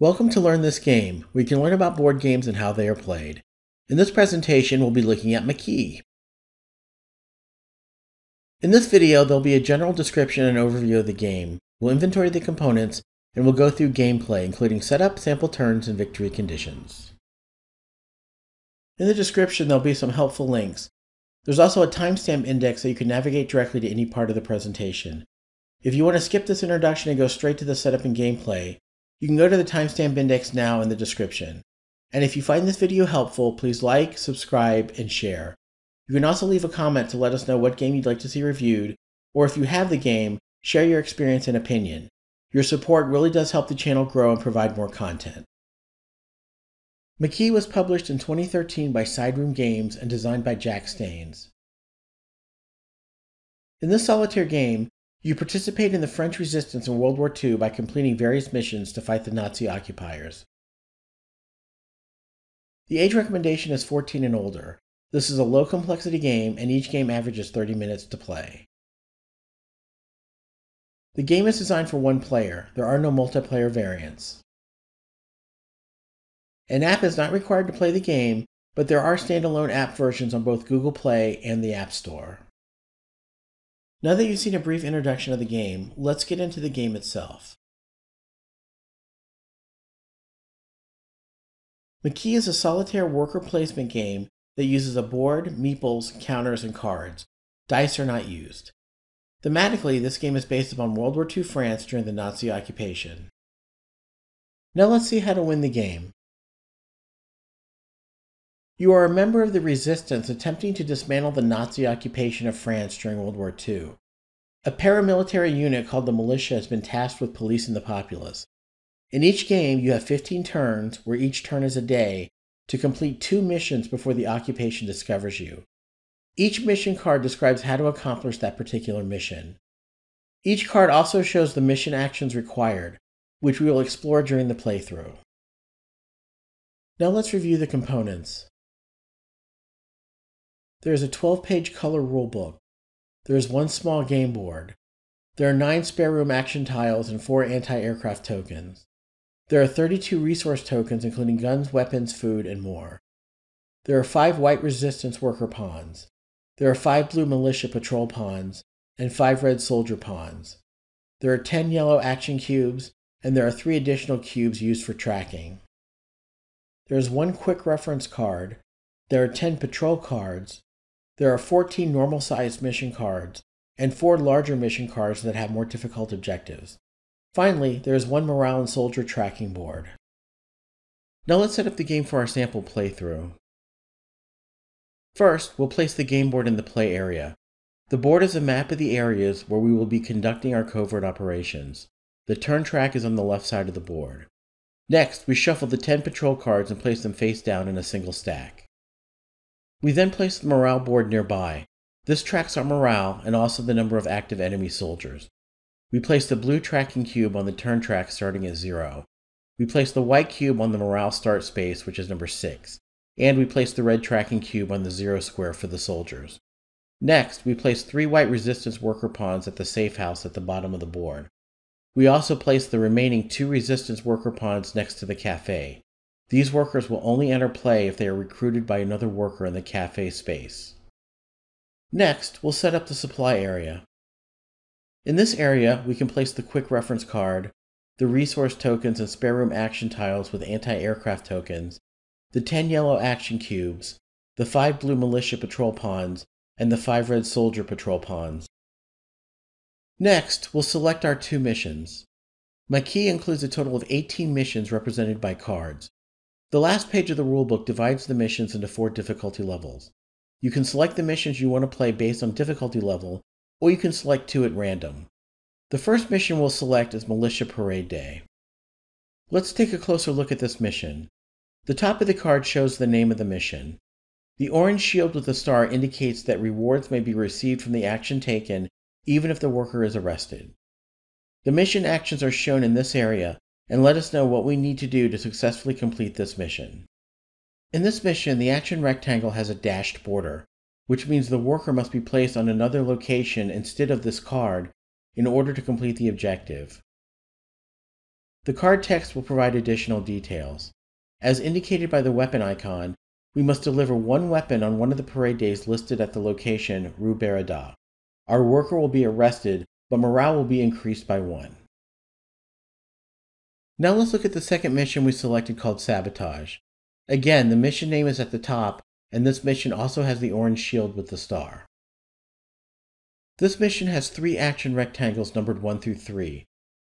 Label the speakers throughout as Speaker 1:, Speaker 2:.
Speaker 1: Welcome to Learn This Game, where you can learn about board games and how they are played. In this presentation, we'll be looking at MAQUIS. In this video, there'll be a general description and overview of the game. We'll inventory the components, and we'll go through gameplay, including setup, sample turns, and victory conditions. In the description, there'll be some helpful links. There's also a timestamp index so you can navigate directly to any part of the presentation. If you want to skip this introduction and go straight to the setup and gameplay, you can go to the timestamp index now in the description. And if you find this video helpful, please like, subscribe, and share. You can also leave a comment to let us know what game you'd like to see reviewed, or if you have the game, share your experience and opinion. Your support really does help the channel grow and provide more content. MAQUIS was published in 2013 by Sideroom Games and designed by Jack Staines. In this solitaire game, you participate in the French resistance in World War II by completing various missions to fight the Nazi occupiers. The age recommendation is 14 and older. This is a low complexity game, and each game averages 30 minutes to play. The game is designed for one player. There are no multiplayer variants. An app is not required to play the game, but there are standalone app versions on both Google Play and the App Store. Now that you've seen a brief introduction of the game, let's get into the game itself. MAQUIS is a solitaire worker placement game that uses a board, meeples, counters, and cards. Dice are not used. Thematically, this game is based upon World War II France during the Nazi occupation. Now let's see how to win the game. You are a member of the resistance attempting to dismantle the Nazi occupation of France during World War II. A paramilitary unit called the Milice has been tasked with policing the populace. In each game, you have 15 turns, where each turn is a day, to complete 2 missions before the occupation discovers you. Each mission card describes how to accomplish that particular mission. Each card also shows the mission actions required, which we will explore during the playthrough. Now let's review the components. There is a 12-page color rulebook. There is 1 small game board. There are 9 spare room action tiles and 4 anti-aircraft tokens. There are 32 resource tokens, including guns, weapons, food, and more. There are 5 white resistance worker pawns. There are 5 blue militia patrol pawns and 5 red soldier pawns. There are 10 yellow action cubes, and there are 3 additional cubes used for tracking. There is 1 quick reference card. There are 10 patrol cards. There are 14 normal-sized mission cards, and 4 larger mission cards that have more difficult objectives. Finally, there is 1 morale and soldier tracking board. Now let's set up the game for our sample playthrough. First, we'll place the game board in the play area. The board is a map of the areas where we will be conducting our covert operations. The turn track is on the left side of the board. Next, we shuffle the 10 patrol cards and place them face down in a single stack. We then place the morale board nearby. This tracks our morale and also the number of active enemy soldiers. We place the blue tracking cube on the turn track starting at 0. We place the white cube on the morale start space, which is number 6. And we place the red tracking cube on the 0 square for the soldiers. Next, we place 3 white resistance worker pawns at the safe house at the bottom of the board. We also place the remaining 2 resistance worker pawns next to the cafe. These workers will only enter play if they are recruited by another worker in the cafe space. Next, we'll set up the supply area. In this area, we can place the quick reference card, the resource tokens and spare room action tiles with anti-aircraft tokens, the 10 yellow action cubes, the 5 blue militia patrol pawns, and the 5 red soldier patrol pawns. Next, we'll select our 2 missions. MAQUIS includes a total of 18 missions represented by cards. The last page of the rulebook divides the missions into 4 difficulty levels. You can select the missions you want to play based on difficulty level, or you can select 2 at random. The first mission we'll select is Militia Parade Day. Let's take a closer look at this mission. The top of the card shows the name of the mission. The orange shield with the star indicates that rewards may be received from the action taken, even if the worker is arrested. The mission actions are shown in this area, and let us know what we need to do to successfully complete this mission. In this mission, the action rectangle has a dashed border, which means the worker must be placed on another location instead of this card in order to complete the objective. The card text will provide additional details. As indicated by the weapon icon, we must deliver one weapon on one of the parade days listed at the location Rue Berada. Our worker will be arrested, but morale will be increased by 1. Now let's look at the second mission we selected called Sabotage. Again, the mission name is at the top, and this mission also has the orange shield with the star. This mission has 3 action rectangles numbered 1 through 3.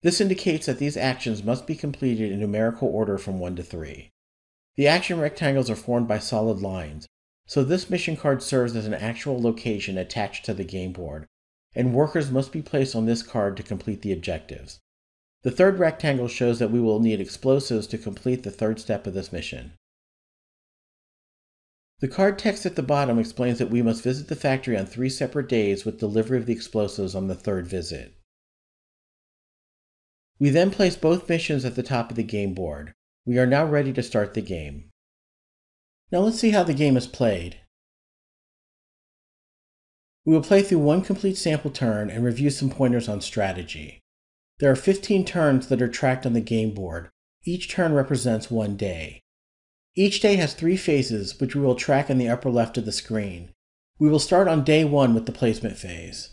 Speaker 1: This indicates that these actions must be completed in numerical order from 1 to 3. The action rectangles are formed by solid lines, so this mission card serves as an actual location attached to the game board, and workers must be placed on this card to complete the objectives. The third rectangle shows that we will need explosives to complete the third step of this mission. The card text at the bottom explains that we must visit the factory on 3 separate days with delivery of the explosives on the 3rd visit. We then place both missions at the top of the game board. We are now ready to start the game. Now let's see how the game is played. We will play through one complete sample turn and review some pointers on strategy. There are 15 turns that are tracked on the game board. Each turn represents 1 day. Each day has 3 phases, which we will track in the upper left of the screen. We will start on day 1 with the placement phase.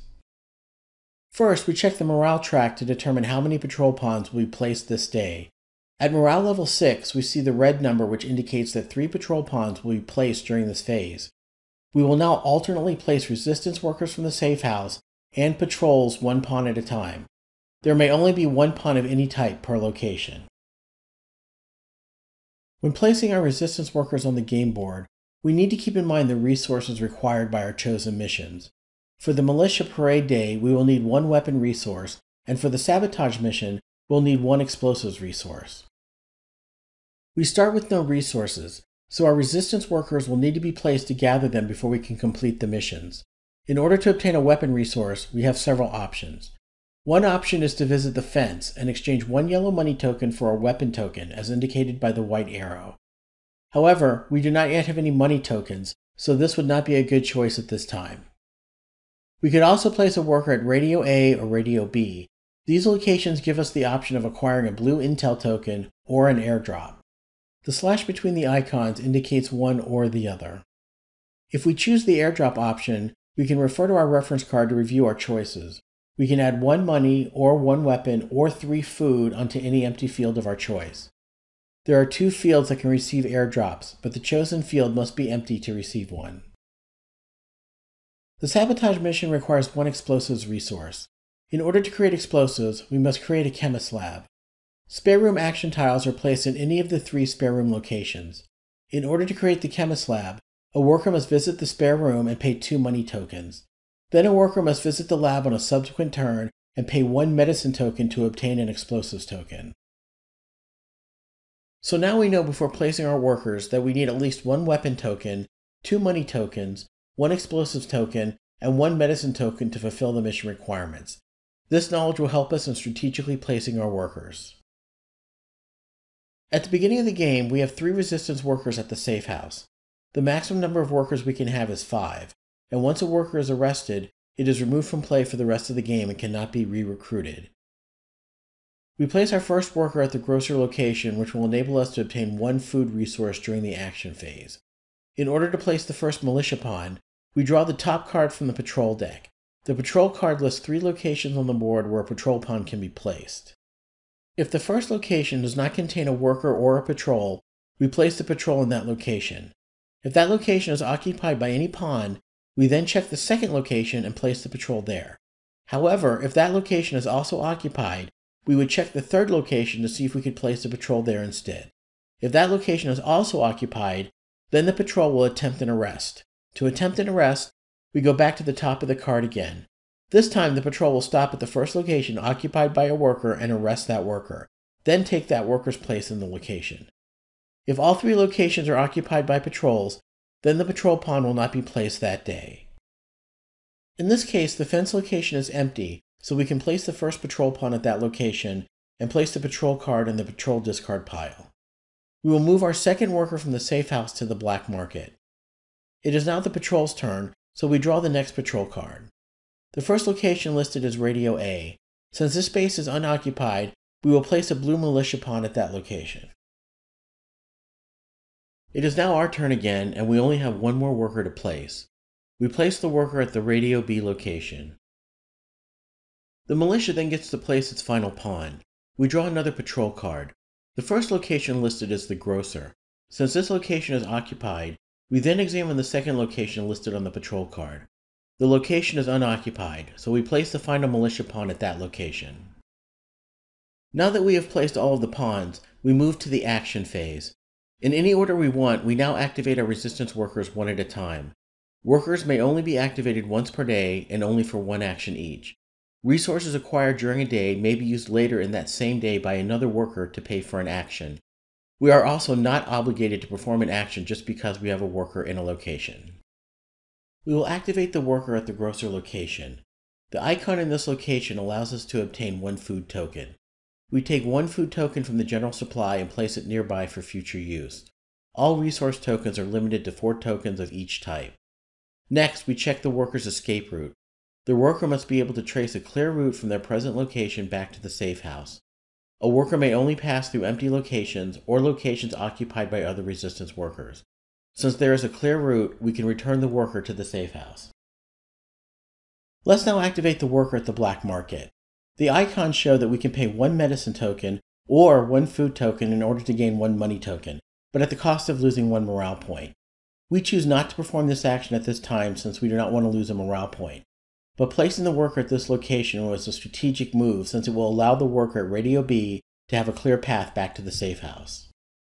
Speaker 1: First, we check the morale track to determine how many patrol pawns will be placed this day. At morale level 6, we see the red number which indicates that 3 patrol pawns will be placed during this phase. We will now alternately place resistance workers from the safe house and patrols 1 pawn at a time. There may only be 1 pawn of any type per location. When placing our resistance workers on the game board, we need to keep in mind the resources required by our chosen missions. For the militia parade day, we will need 1 weapon resource, and for the sabotage mission, we'll need 1 explosives resource. We start with no resources, so our resistance workers will need to be placed to gather them before we can complete the missions. In order to obtain a weapon resource, we have several options. One option is to visit the fence and exchange 1 yellow money token for a weapon token, as indicated by the white arrow. However, we do not yet have any money tokens, so this would not be a good choice at this time. We could also place a worker at Radio A or Radio B. These locations give us the option of acquiring a blue intel token or an airdrop. The slash between the icons indicates one or the other. If we choose the airdrop option, we can refer to our reference card to review our choices. We can add 1 money or 1 weapon or 3 food onto any empty field of our choice. There are 2 fields that can receive airdrops, but the chosen field must be empty to receive one. The sabotage mission requires 1 explosives resource. In order to create explosives, we must create a chemist lab. Spare room action tiles are placed in any of the 3 spare room locations. In order to create the chemist lab, a worker must visit the spare room and pay 2 money tokens. Then a worker must visit the lab on a subsequent turn and pay 1 medicine token to obtain an explosives token. So now we know before placing our workers that we need at least 1 weapon token, 2 money tokens, 1 explosives token, and 1 medicine token to fulfill the mission requirements. This knowledge will help us in strategically placing our workers. At the beginning of the game, we have 3 resistance workers at the safe house. The maximum number of workers we can have is 5. And once a worker is arrested, it is removed from play for the rest of the game and cannot be re-recruited. We place our first worker at the grocer location, which will enable us to obtain 1 food resource during the action phase. In order to place the first militia pawn, we draw the top card from the patrol deck. The patrol card lists 3 locations on the board where a patrol pawn can be placed. If the first location does not contain a worker or a patrol, we place the patrol in that location. If that location is occupied by any pawn, we then check the second location and place the patrol there. However, if that location is also occupied, we would check the third location to see if we could place the patrol there instead. If that location is also occupied, then the patrol will attempt an arrest. To attempt an arrest, we go back to the top of the card again. This time the patrol will stop at the first location occupied by a worker and arrest that worker, then take that worker's place in the location. If all 3 locations are occupied by patrols, then the patrol pawn will not be placed that day. In this case, the fence location is empty, so we can place the first patrol pawn at that location and place the patrol card in the patrol discard pile. We will move our second worker from the safe house to the black market. It is now the patrol's turn, so we draw the next patrol card. The first location listed is Radio A. Since this space is unoccupied, we will place a blue militia pawn at that location. It is now our turn again, and we only have one more worker to place. We place the worker at the Radio B location. The militia then gets to place its final pawn. We draw another patrol card. The first location listed is the grocer. Since this location is occupied, we then examine the second location listed on the patrol card. The location is unoccupied, so we place the final militia pawn at that location. Now that we have placed all of the pawns, we move to the action phase. In any order we want, we now activate our resistance workers one at a time. Workers may only be activated once per day and only for one action each. Resources acquired during a day may be used later in that same day by another worker to pay for an action. We are also not obligated to perform an action just because we have a worker in a location. We will activate the worker at the grocer location. The icon in this location allows us to obtain one food token. We take one food token from the general supply and place it nearby for future use. All resource tokens are limited to 4 tokens of each type. Next, we check the worker's escape route. The worker must be able to trace a clear route from their present location back to the safe house. A worker may only pass through empty locations or locations occupied by other resistance workers. Since there is a clear route, we can return the worker to the safe house. Let's now activate the worker at the black market. The icons show that we can pay 1 medicine token or 1 food token in order to gain 1 money token, but at the cost of losing 1 morale point. We choose not to perform this action at this time since we do not want to lose a morale point. But placing the worker at this location was a strategic move since it will allow the worker at Radio B to have a clear path back to the safe house.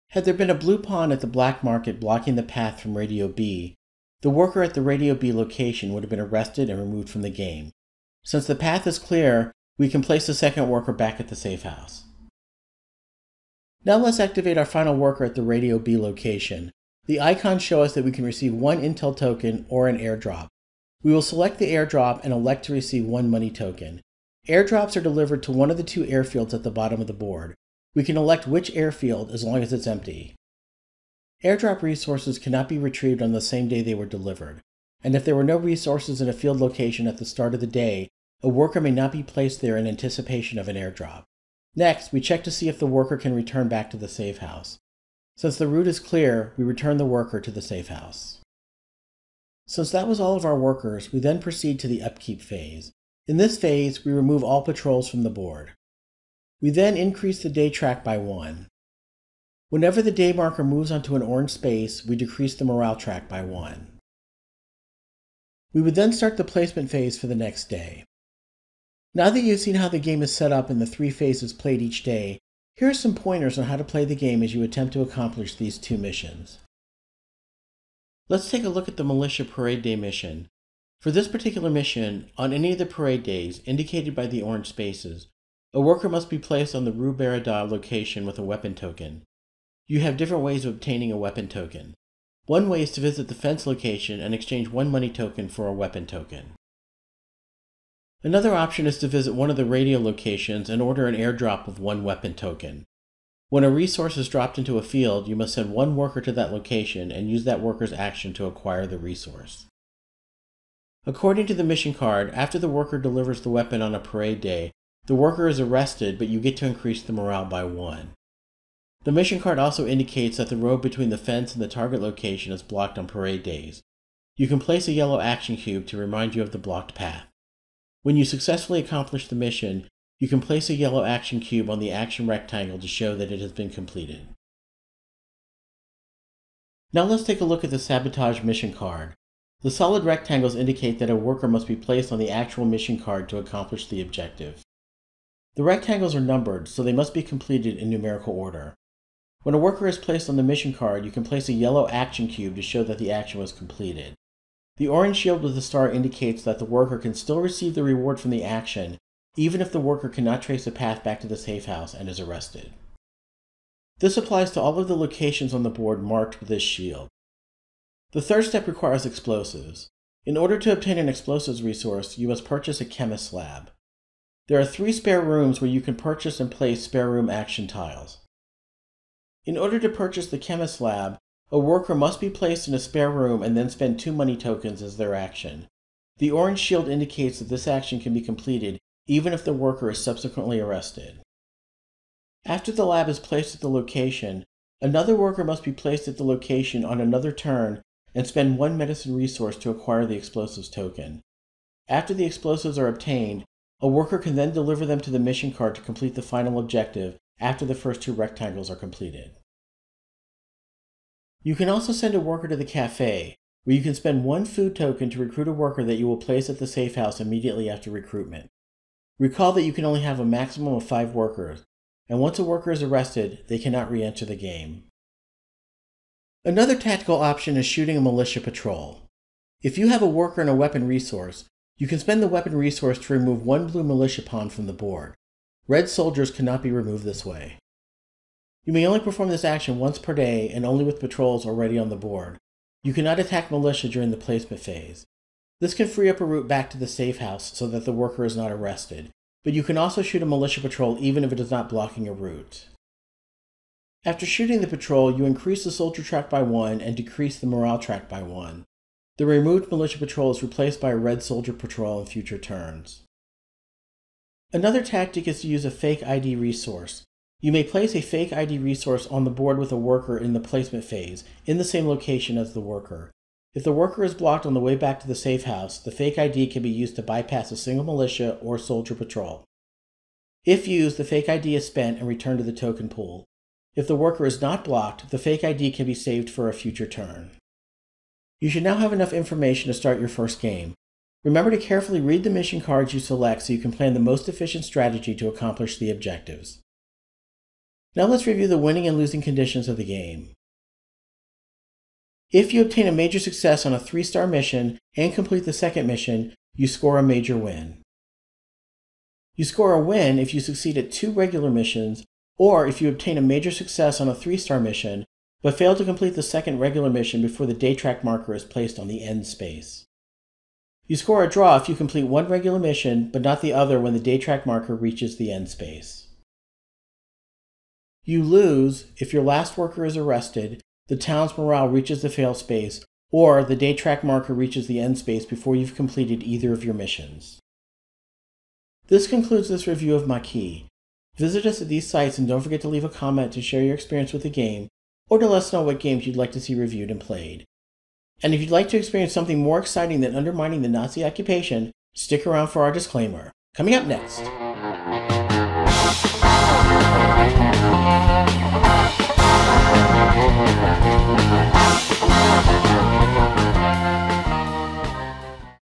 Speaker 1: Had there been a blue pawn at the black market blocking the path from Radio B, the worker at the Radio B location would have been arrested and removed from the game. Since the path is clear, we can place the second worker back at the safe house. Now let's activate our final worker at the Radio B location. The icons show us that we can receive 1 intel token or an airdrop. We will select the airdrop and elect to receive 1 money token. Airdrops are delivered to one of the 2 airfields at the bottom of the board. We can elect which airfield as long as it's empty. Airdrop resources cannot be retrieved on the same day they were delivered, and if there were no resources in a field location at the start of the day, a worker may not be placed there in anticipation of an airdrop. Next, we check to see if the worker can return back to the safe house. Since the route is clear, we return the worker to the safe house. Since that was all of our workers, we then proceed to the upkeep phase. In this phase, we remove all patrols from the board. We then increase the day track by 1. Whenever the day marker moves onto an orange space, we decrease the morale track by 1. We would then start the placement phase for the next day. Now that you've seen how the game is set up and the 3 phases played each day, here are some pointers on how to play the game as you attempt to accomplish these 2 missions. Let's take a look at the Militia Parade Day mission. For this particular mission, on any of the parade days, indicated by the orange spaces, a worker must be placed on the Rue Berada location with a weapon token. You have different ways of obtaining a weapon token. One way is to visit the fence location and exchange 1 money token for a weapon token. Another option is to visit one of the radio locations and order an airdrop of 1 weapon token. When a resource is dropped into a field, you must send 1 worker to that location and use that worker's action to acquire the resource. According to the mission card, after the worker delivers the weapon on a parade day, the worker is arrested, but you get to increase the morale by 1. The mission card also indicates that the road between the fence and the target location is blocked on parade days. You can place a yellow action cube to remind you of the blocked path. When you successfully accomplish the mission, you can place a yellow action cube on the action rectangle to show that it has been completed. Now let's take a look at the sabotage mission card. The solid rectangles indicate that a worker must be placed on the actual mission card to accomplish the objective. The rectangles are numbered, so they must be completed in numerical order. When a worker is placed on the mission card, you can place a yellow action cube to show that the action was completed. The orange shield with the star indicates that the worker can still receive the reward from the action, even if the worker cannot trace a path back to the safe house and is arrested. This applies to all of the locations on the board marked with this shield. The third step requires explosives. In order to obtain an explosives resource, you must purchase a chemist's lab. There are 3 spare rooms where you can purchase and place spare room action tiles. In order to purchase the chemist's lab, a worker must be placed in a spare room and then spend 2 money tokens as their action. The orange shield indicates that this action can be completed even if the worker is subsequently arrested. After the lab is placed at the location, another worker must be placed at the location on another turn and spend 1 medicine resource to acquire the explosives token. After the explosives are obtained, a worker can then deliver them to the mission card to complete the final objective after the first 2 rectangles are completed. You can also send a worker to the cafe, where you can spend 1 food token to recruit a worker that you will place at the safe house immediately after recruitment. Recall that you can only have a maximum of 5 workers, and once a worker is arrested, they cannot re-enter the game. Another tactical option is shooting a militia patrol. If you have a worker and a weapon resource, you can spend the weapon resource to remove 1 blue militia pawn from the board. Red soldiers cannot be removed this way. You may only perform this action once per day and only with patrols already on the board. You cannot attack militia during the placement phase. This can free up a route back to the safe house so that the worker is not arrested, but you can also shoot a militia patrol even if it is not blocking a route. After shooting the patrol, you increase the soldier track by 1 and decrease the morale track by 1. The removed militia patrol is replaced by a red soldier patrol in future turns. Another tactic is to use a fake ID resource. You may place a fake ID resource on the board with a worker in the placement phase, in the same location as the worker. If the worker is blocked on the way back to the safe house, the fake ID can be used to bypass a single militia or soldier patrol. If used, the fake ID is spent and returned to the token pool. If the worker is not blocked, the fake ID can be saved for a future turn. You should now have enough information to start your first game. Remember to carefully read the mission cards you select so you can plan the most efficient strategy to accomplish the objectives. Now let's review the winning and losing conditions of the game. If you obtain a major success on a 3-star mission and complete the second mission, you score a major win. You score a win if you succeed at 2 regular missions, or if you obtain a major success on a 3-star mission, but fail to complete the second regular mission before the day track marker is placed on the end space. You score a draw if you complete 1 regular mission, but not the other when the day track marker reaches the end space. You lose if your last worker is arrested, the town's morale reaches the fail space, or the day track marker reaches the end space before you've completed either of your missions. This concludes this review of MAQUIS. Visit us at these sites and don't forget to leave a comment to share your experience with the game, or to let us know what games you'd like to see reviewed and played. And if you'd like to experience something more exciting than undermining the Nazi occupation, stick around for our disclaimer. Coming up next.